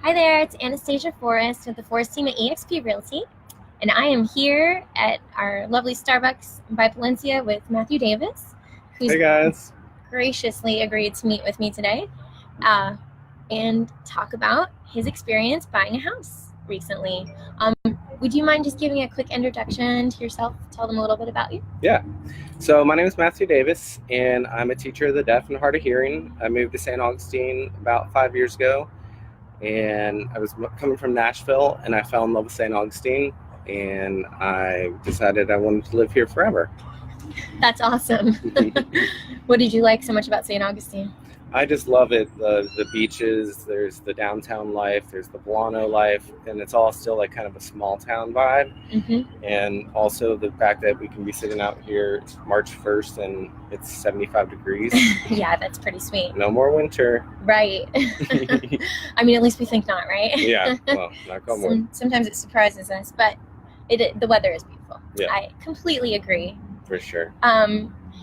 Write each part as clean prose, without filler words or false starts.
Hi there, it's Anastasia Forrest with the Forrest team at eXp Realty, and I am here at our lovely Starbucks by Valencia with Matthew Davis, who's Hey guys. graciously agreed to meet with me today and talk about his experience buying a house recently. Would you mind just giving a quick introduction to yourself? Tell them a little bit about you. Yeah. So my name is Matthew Davis, and I'm a teacher of the deaf and hard of hearing. I moved to St. Augustine about 5 years ago, and I was coming from Nashville, and I fell in love with St. Augustine, and I decided I wanted to live here forever. That's awesome. What did you like so much about St. Augustine? I just love it. The beaches, there's the downtown life, there's the Volano life, and it's all still like kind of a small town vibe. Mm-hmm. And also the fact that we can be sitting out here March 1st and it's 75 degrees. Yeah, that's pretty sweet. No more winter. Right. I mean, at least we think not, right? Yeah, well, knock on wood. Sometimes it surprises us, but the weather is beautiful. Yeah. I completely agree. For sure.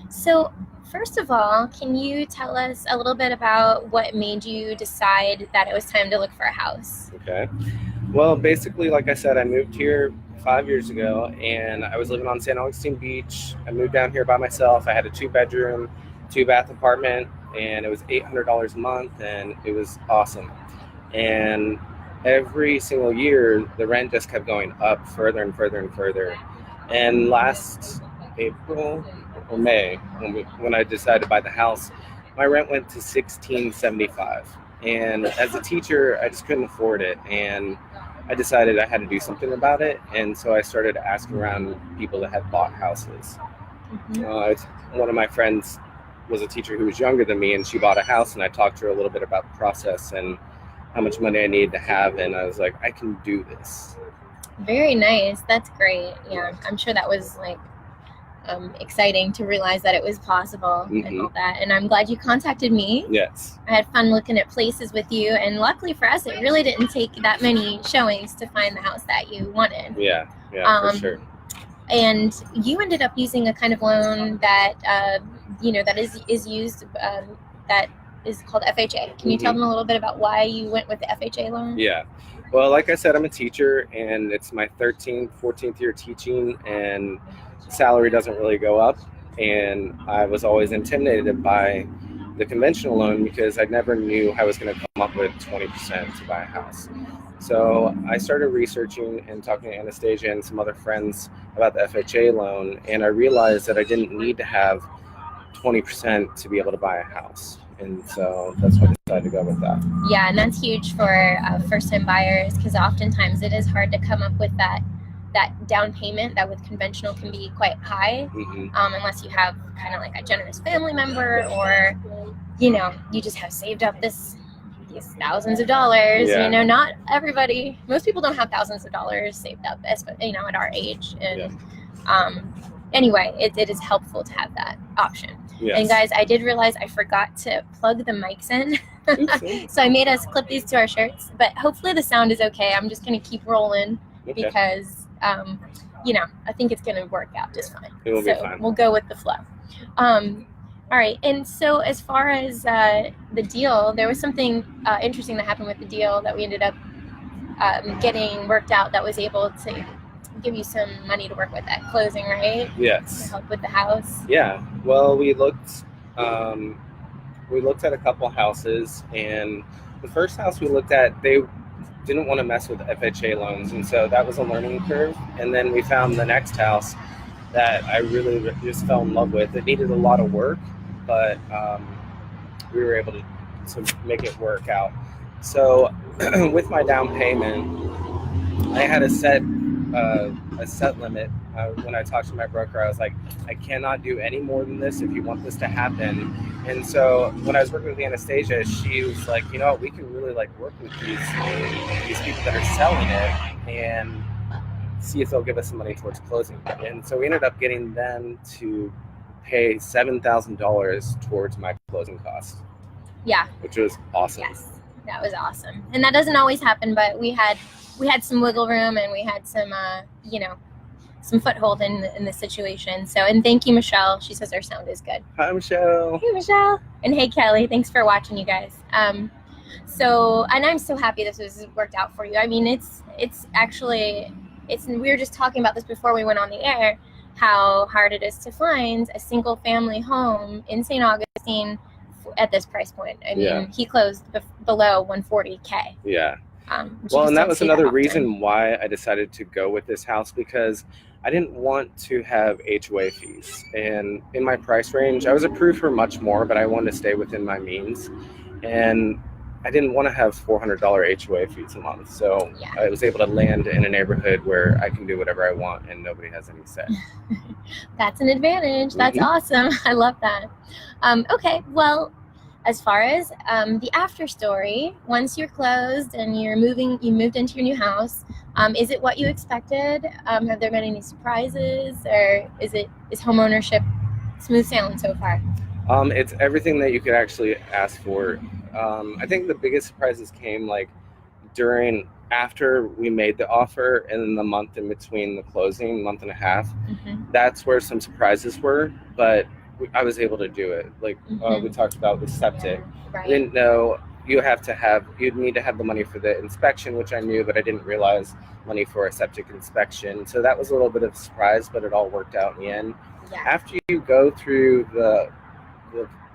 So first of all, can you tell us a little bit about what made you decide that it was time to look for a house? Okay. Well, basically, like I said, I moved here 5 years ago, and I was living on St. Augustine Beach. I moved down here by myself. I had a 2-bedroom, 2-bath apartment, and it was $800 a month, and it was awesome. And every single year, the rent just kept going up further and further and further. And last April or May, when I decided to buy the house, my rent went to $1,675. And as a teacher, I just couldn't afford it. And I decided I had to do something about it. And so I started asking around people that had bought houses. Mm-hmm. One of my friends was a teacher who was younger than me, and she bought a house, and I talked to her a little bit about the process and how much money I needed to have. And I was like, I can do this. Very nice. That's great. Yeah, I'm sure that was like exciting to realize that it was possible. Mm-hmm. And all that. And I'm glad you contacted me. Yes. I had fun looking at places with you, and luckily for us, it really didn't take that many showings to find the house that you wanted. Yeah, for sure. And you ended up using a kind of loan that that is used that is called FHA. Can you tell them a little bit about why you went with the FHA loan? Yeah. Well, like I said, I'm a teacher, and it's my 13th, 14th year teaching, and salary doesn't really go up. And I was always intimidated by the conventional loan because I never knew I was going to come up with 20% to buy a house. So I started researching and talking to Anastasia and some other friends about the FHA loan, and I realized that I didn't need to have 20% to be able to buy a house. And so that's why I decided to go with that. Yeah, and that's huge for first-time buyers, because oftentimes it is hard to come up with that down payment that with conventional can be quite high, unless you have kind of like a generous family member, or you just have saved up these thousands of dollars. Yeah. Not everybody, most people don't have thousands of dollars saved up, at our age. And anyway, it is helpful to have that option. Yes. And guys, I did realize I forgot to plug the mics in. So I made us clip these to our shirts, but hopefully the sound is okay. I'm just going to keep rolling because I think it's going to work out just fine. It will be fine. We'll go with the flow. All right. And so as far as the deal, there was something interesting that happened with the deal that we ended up getting worked out that was able to give you some money to work with at closing, right? Yes. To help with the house. Yeah. Well, we looked at a couple houses, and the first house we looked at, they didn't want to mess with FHA loans, and so that was a learning curve. And then we found the next house that I really just fell in love with. It needed a lot of work, but we were able to make it work out. So with my down payment, I had a set limit. When I talked to my broker, I was like, I cannot do any more than this if you want this to happen. And so when I was working with Anastasia, she was like, we can really work with these people that are selling it and see if they'll give us some money towards closing. And so we ended up getting them to pay $7,000 towards my closing costs. Yeah. Which was awesome. Yes, that was awesome. And that doesn't always happen, but we had some wiggle room, and we had some, some foothold in the situation. So, and thank you, Michelle. She says our sound is good. Hi, Michelle. Hey, Michelle. And hey, Kelly. Thanks for watching, you guys. So, and I'm so happy this was worked out for you. I mean, it's actually, we were just talking about this before we went on the air, how hard it is to find a single family home in St. Augustine at this price point. I mean, he closed below 140K. Yeah. Well, and that was another reason why I decided to go with this house, because I didn't want to have HOA fees. And in my price range, I was approved for much more, but I wanted to stay within my means. And I didn't want to have $400 HOA fees a month. So I was able to land in a neighborhood where I can do whatever I want and nobody has any say. That's an advantage. That's awesome. I love that. Okay, well, as far as the after story, once you're closed and you moved into your new house, is it what you expected? Have there been any surprises, or is home ownership smooth sailing so far? It's everything that you could actually ask for. I think the biggest surprises came after we made the offer, and then the month in between the closing, month and a half. That's where some surprises were, but I was able to do it. Like we talked about with septic. I didn't know you'd need to have the money for the inspection, which I knew, but I didn't realize money for a septic inspection. So that was a little bit of a surprise, but it all worked out in the end. After you go through the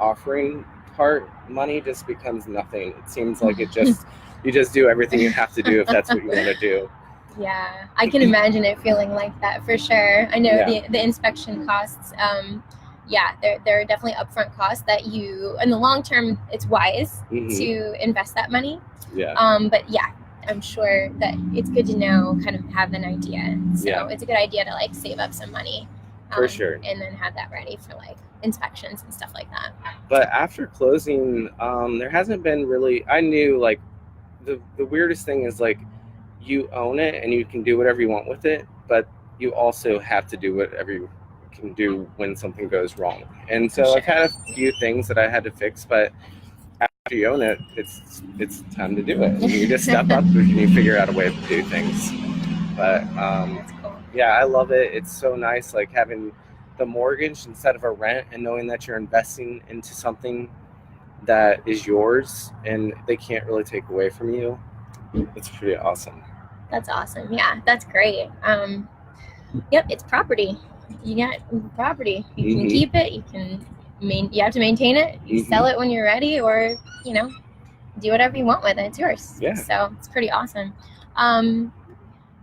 offering part, money just becomes nothing. It seems like you just do everything you have to do if that's what you want to do. Yeah, I can imagine it feeling like that for sure. I know the inspection costs, there are definitely upfront costs that in the long term, it's wise to invest that money. But I'm sure that it's good to know, kind of have an idea. So it's a good idea to like save up some money. For sure. And then have that ready for like inspections and stuff like that. But after closing, there hasn't been really, I knew like the weirdest thing is like you own it and you can do whatever you want with it, but you also have to do whatever you can do when something goes wrong. And so I've had a few things that I had to fix, but after you own it, it's time to do it. You just step up and you figure out a way to do things. But that's cool. I love it. It's so nice, like having the mortgage instead of a rent and knowing that you're investing into something that is yours and they can't really take away from you. It's pretty awesome. That's awesome. Yeah, that's great. It's property. You got property. You can keep it. You have to maintain it. You sell it when you're ready, or do whatever you want with it. It's yours. Yeah. So it's pretty awesome.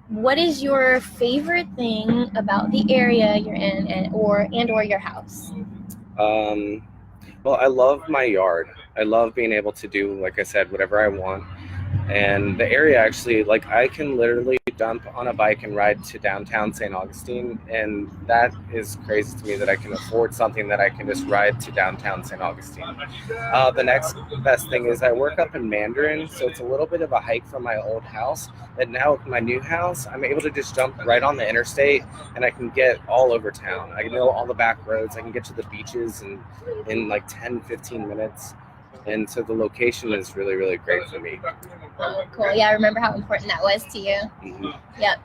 What is your favorite thing about the area you're in, and or your house? Well, I love my yard. I love being able to do, like I said, whatever I want. And the area actually, like I can literally dump on a bike and ride to downtown St. Augustine. And that is crazy to me that I can afford something that I can just ride to downtown St. Augustine. The next best thing is I work up in Mandarin, so it's a little bit of a hike from my old house. But now with my new house, I'm able to just jump right on the interstate and I can get all over town. I can know all the back roads. I can get to the beaches in like 10, 15 minutes. And so the location is really, really great for me. Oh, cool. Yeah, I remember how important that was to you. Yep.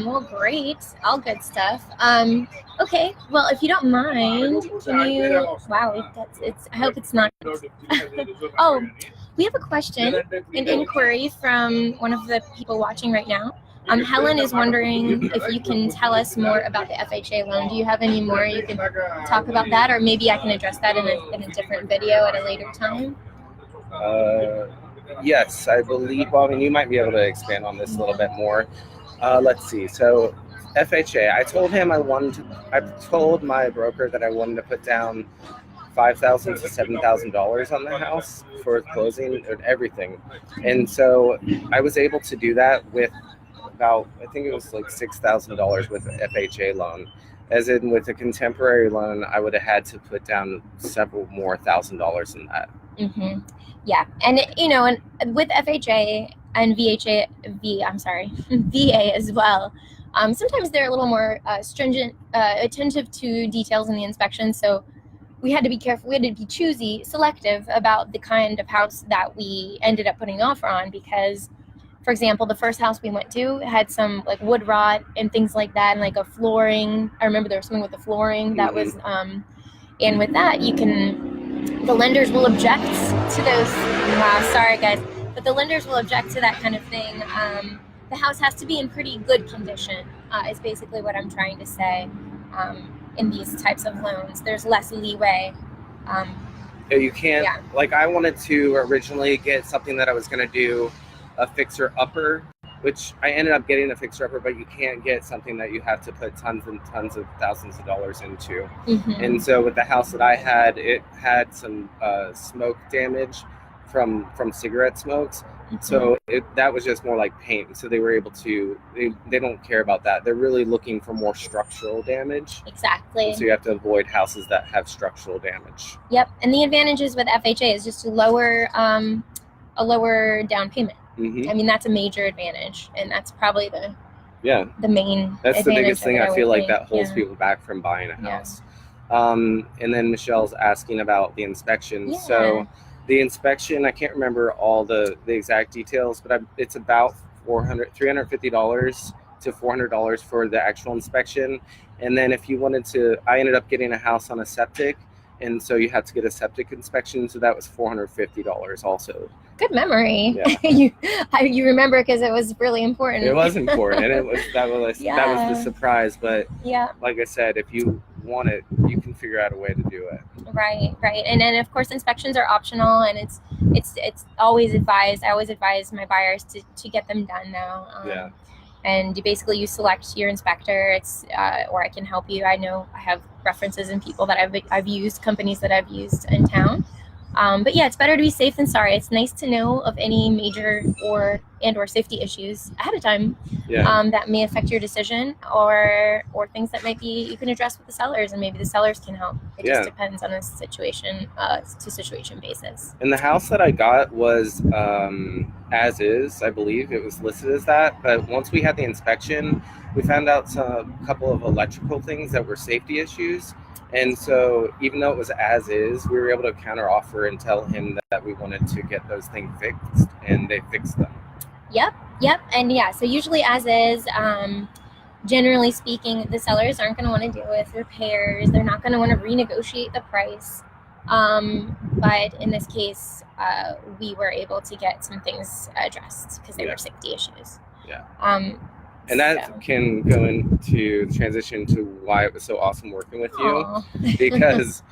Well, great. All good stuff. Okay. Well, if you don't mind, can you? Wow. I hope it's not. Oh, we have a question, an inquiry from one of the people watching right now. Helen is wondering if you can tell us more about the FHA loan. Do you have any more you can talk about that, or maybe I can address that in a different video at a later time? Yes, I believe. Well, I mean, you might be able to expand on this a little bit more. Let's see. So, FHA. I told my broker that I wanted to put down $5,000 to $7,000 on the house for closing and everything, and so I was able to do that with about, I think it was like $6,000 with an FHA loan. As in with a contemporary loan, I would have had to put down several more $1,000s in that. Yeah, and and with FHA and VA as well. Sometimes they're a little more stringent, attentive to details in the inspection. So we had to be careful. We had to be choosy, selective about the kind of house that we ended up putting the offer on, because, for example, the first house we went to had some like wood rot and things like that, and like a flooring. I remember there was something with the flooring that was, and with that you can the lenders will object to those. Wow, sorry guys, but the lenders will object to that kind of thing. The house has to be in pretty good condition, is basically what I'm trying to say. In these types of loans, there's less leeway. You can't, like, I wanted to originally get something that I was going to do a fixer-upper, which I ended up getting a fixer-upper, but you can't get something that you have to put tons and tons of thousands of dollars into. And so with the house that I had, it had some smoke damage from cigarette smokes. So that was just more like paint. So they were able to, they don't care about that. They're really looking for more structural damage. Exactly. And so you have to avoid houses that have structural damage. Yep. And the advantages with FHA is just a lower down payment. I mean, that's a major advantage, and that's probably the main. That's the biggest thing I feel like that holds people back from buying a house. And then Michelle's asking about the inspection. So the inspection, I can't remember all the exact details, but it's about $350 to $400 for the actual inspection. And then if you wanted to, I ended up getting a house on a septic, and so you had to get a septic inspection, so that was $450 also. Good memory. You remember because it was really important. It was important. That was the surprise. But like I said, if you want it, you can figure out a way to do it. Right. And then of course inspections are optional, and it's always advised. I always advise my buyers to get them done now. And you select your inspector. It's or I can help you. I know I have references and people that I've used, companies that I've used in town. But it's better to be safe than sorry. It's nice to know of any major or safety issues ahead of time that may affect your decision, or things that might be you can address with the sellers, and maybe the sellers can help. It just depends on a situation to situation basis. And the house that I got was as is. I believe it was listed as that. But once we had the inspection, we found out a couple of electrical things that were safety issues. And so even though it was as is, we were able to counter offer and tell him that we wanted to get those things fixed, and they fixed them. Yep. And so usually as is, generally speaking, the sellers aren't going to want to deal with repairs. They're not going to want to renegotiate the price. But in this case, we were able to get some things addressed because they were safety issues. And that can go into the transition to why it was so awesome working with you, because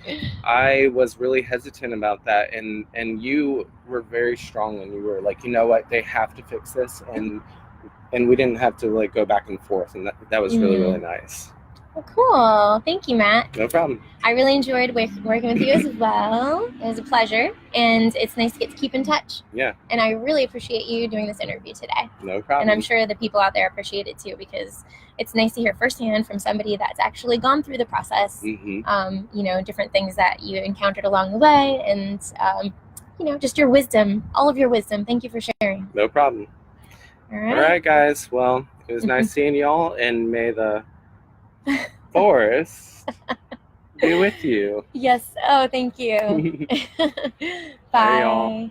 I was really hesitant about that, and you were very strong, and you were like, you know what, they have to fix this, and we didn't have to like go back and forth, and that was really, really nice. Well, cool. Thank you, Matt. No problem. I really enjoyed working with you as well. It was a pleasure, and it's nice to get to keep in touch. And I really appreciate you doing this interview today. No problem. And I'm sure the people out there appreciate it too, because it's nice to hear firsthand from somebody that's actually gone through the process. Different things that you encountered along the way, and just your wisdom, all of your wisdom. Thank you for sharing. No problem. All right, guys. Well, it was nice seeing y'all, and may the forest be with you. Yes. Oh, thank you. Bye. Y'all.